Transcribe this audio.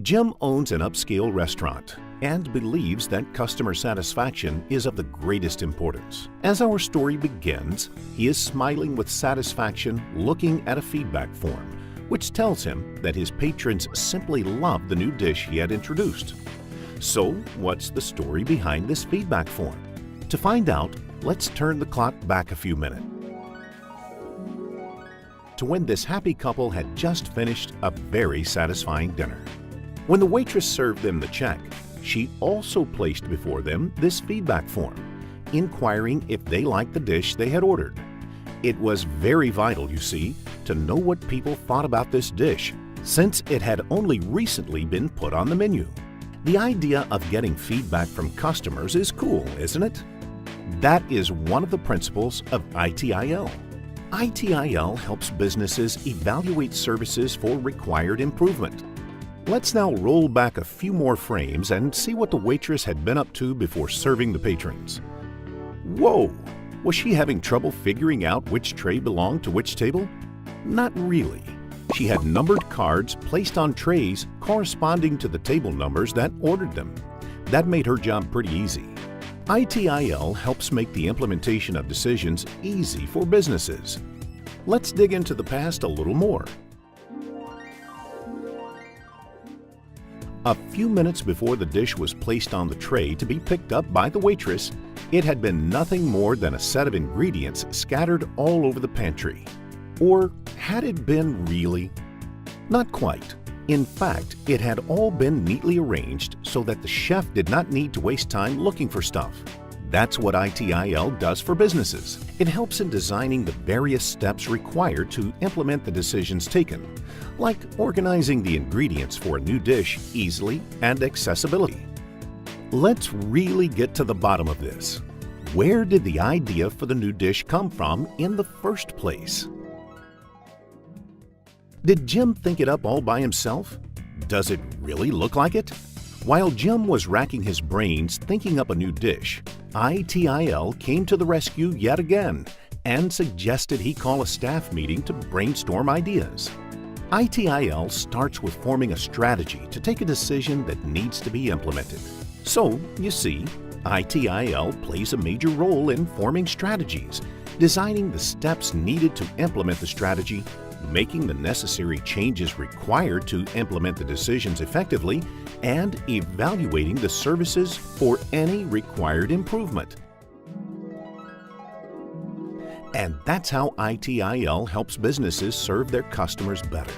Jim owns an upscale restaurant and believes that customer satisfaction is of the greatest importance. As our story begins, he is smiling with satisfaction looking at a feedback form, which tells him that his patrons simply love the new dish he had introduced. So, what's the story behind this feedback form? To find out, let's turn the clock back a few minutes to when this happy couple had just finished a very satisfying dinner. When the waitress served them the check, she also placed before them this feedback form, inquiring if they liked the dish they had ordered. It was very vital, you see, to know what people thought about this dish, since it had only recently been put on the menu. The idea of getting feedback from customers is cool, isn't it? That is one of the principles of ITIL. ITIL helps businesses evaluate services for required improvement. Let's now roll back a few more frames and see what the waitress had been up to before serving the patrons. Whoa! Was she having trouble figuring out which tray belonged to which table? Not really. She had numbered cards placed on trays corresponding to the table numbers that ordered them. That made her job pretty easy. ITIL helps make the implementation of decisions easy for businesses. Let's dig into the past a little more. A few minutes before the dish was placed on the tray to be picked up by the waitress, it had been nothing more than a set of ingredients scattered all over the pantry. Or had it been really? Not quite. In fact, it had all been neatly arranged so that the chef did not need to waste time looking for stuff. That's what ITIL does for businesses. It helps in designing the various steps required to implement the decisions taken, like organizing the ingredients for a new dish easily and accessibility. Let's really get to the bottom of this. Where did the idea for the new dish come from in the first place? Did Jim think it up all by himself? Does it really look like it? While Jim was racking his brains thinking up a new dish, ITIL came to the rescue yet again and suggested he call a staff meeting to brainstorm ideas. ITIL starts with forming a strategy to take a decision that needs to be implemented. So, you see, ITIL plays a major role in forming strategies, designing the steps needed to implement the strategy, making the necessary changes required to implement the decisions effectively, and evaluating the services for any required improvement. And that's how ITIL helps businesses serve their customers better.